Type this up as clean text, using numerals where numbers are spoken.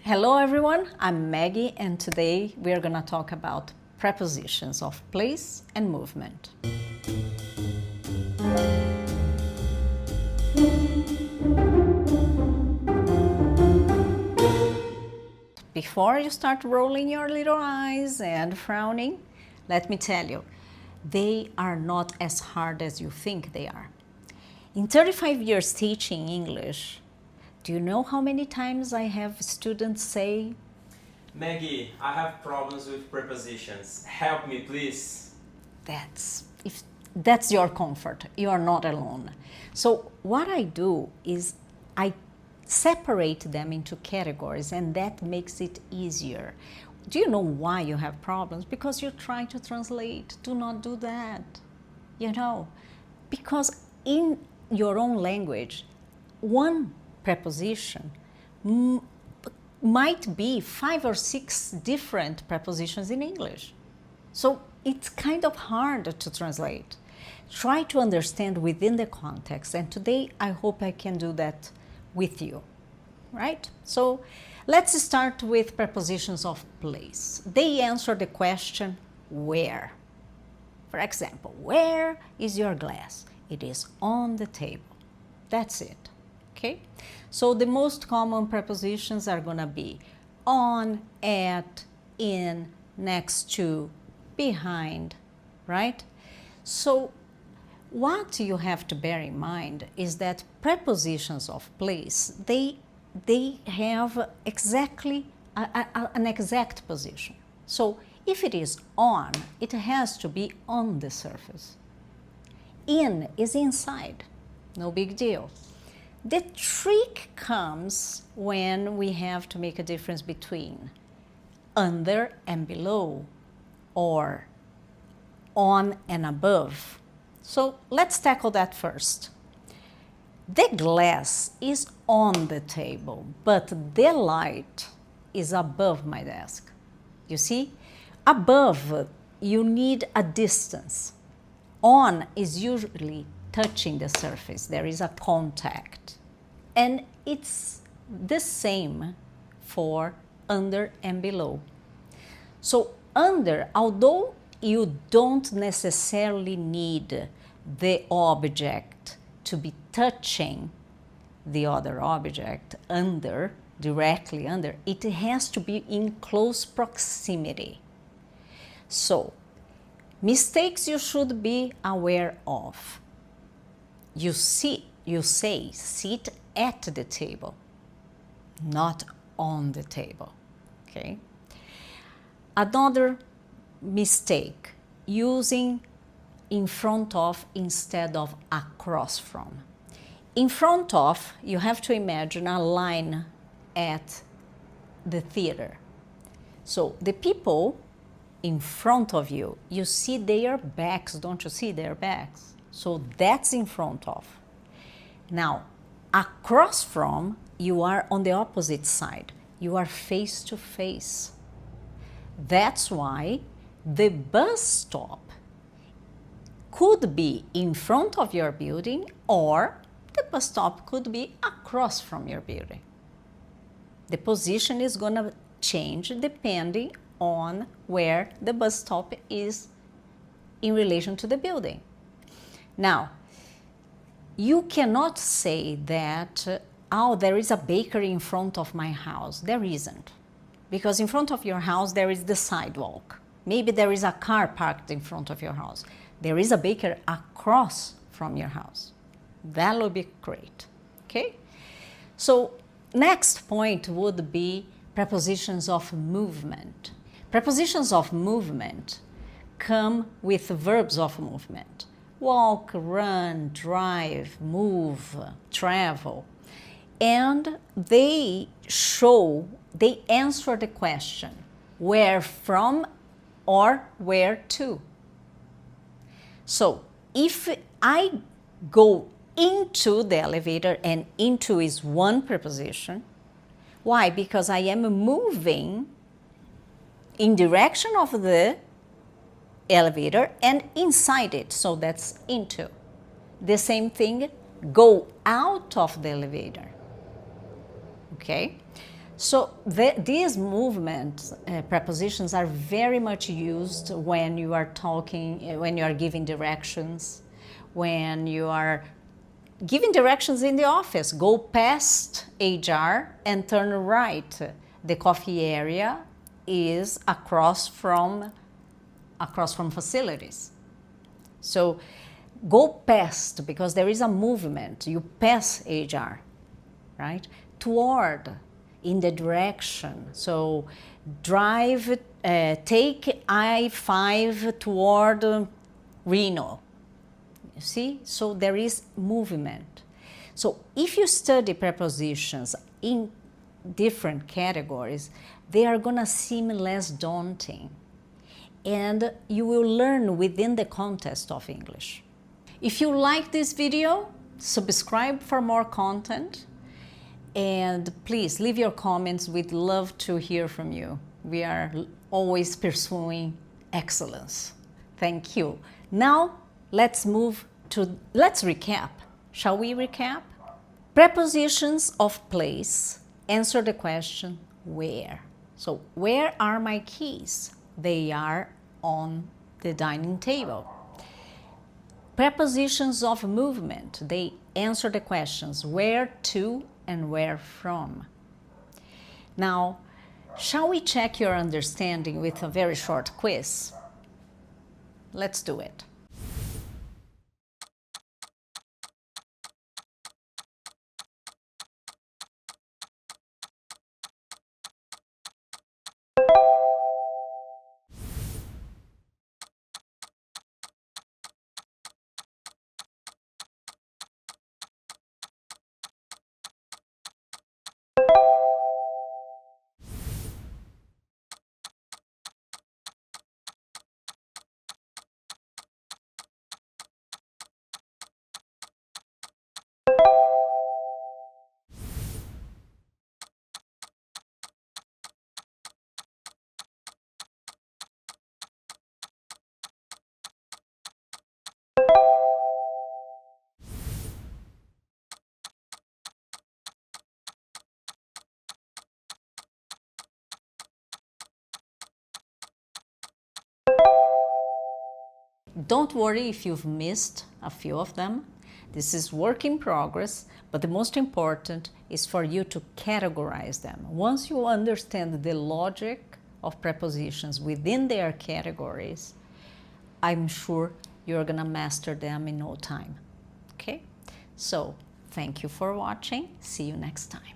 Hello everyone, I'm Maggie and today we are going to talk about prepositions of place and movement. Before you start rolling your little eyes and frowning, let me tell you, they are not as hard as you think they are. In 35 years teaching English, do you know how many times I have students say, Maggie, I have problems with prepositions. Help me, please. if that's your comfort, you are not alone. So what I do is I separate them into categories and that makes it easier. Do you know why you have problems? Because you're trying to translate. Do not do that. Because in your own language, one preposition might be 5 or 6 different prepositions in English. So it's kind of hard to translate. Try to understand within the context, and today I hope I can do that with you, right? So let's start with prepositions of place. They answer the question, where? For example, where is your glass? It is on the table. That's it. Okay, so the most common prepositions are going to be on, at, in, next to, behind, right? So what you have to bear in mind is that prepositions of place, they have exactly an exact position. So if it is on, it has to be on the surface. In is inside, no big deal. The trick comes when we have to make a difference between under and below or on and above. So let's tackle that first. The glass is on the table, but the light is above my desk. You see? Above, you need a distance. On is usually touching the surface. There is a contact. And it's the same for under and below. So under, although you don't necessarily need the object to be touching the other object under, directly under, it has to be in close proximity. So, mistakes you should be aware of. You say sit at the table, not on the table, okay? Another mistake, using in front of instead of across from. In front of, you have to imagine a line at the theater. So the people in front of you, you see their backs, don't you see their backs? So that's in front of. Now, across from, you are on the opposite side. You are face to face. That's why the bus stop could be in front of your building or the bus stop could be across from your building. The position is going to change depending on where the bus stop is in relation to the building. Now, you cannot say that, there is a bakery in front of my house. There isn't. Because in front of your house, there is the sidewalk. Maybe there is a car parked in front of your house. There is a bakery across from your house. That would be great, okay? So next point would be prepositions of movement. Prepositions of movement come with verbs of movement. Walk, run, drive, move, travel. And they answer the question, where from or where to. So if I go into the elevator, and into is one preposition, why? Because I am moving in direction of the elevator and inside it, so that's into. The same thing, go out of the elevator, okay? So these movement prepositions are very much used when you are talking, when you are giving directions, when you are giving directions in the office. Go past HR and turn right. The coffee area is across from facilities. So go past, because there is a movement. You pass HR, right? Toward, in the direction. So drive, take I-5 toward Reno. You see? So there is movement. So if you study prepositions in different categories, they are going to seem less daunting. And you will learn within the context of English. If you like this video, subscribe for more content. And please leave your comments. We'd love to hear from you. We are always pursuing excellence. Thank you. Now, let's recap. Shall we recap? Prepositions of place answer the question, where? So, where are my keys? They are on the dining table. Prepositions of movement, they answer the questions, where to and where from. Now, shall we check your understanding with a very short quiz? Let's do it. Don't worry if you've missed a few of them. This is work in progress, but the most important is for you to categorize them. Once you understand the logic of prepositions within their categories, I'm sure you're gonna master them in no time. Okay? So, thank you for watching. See you next time.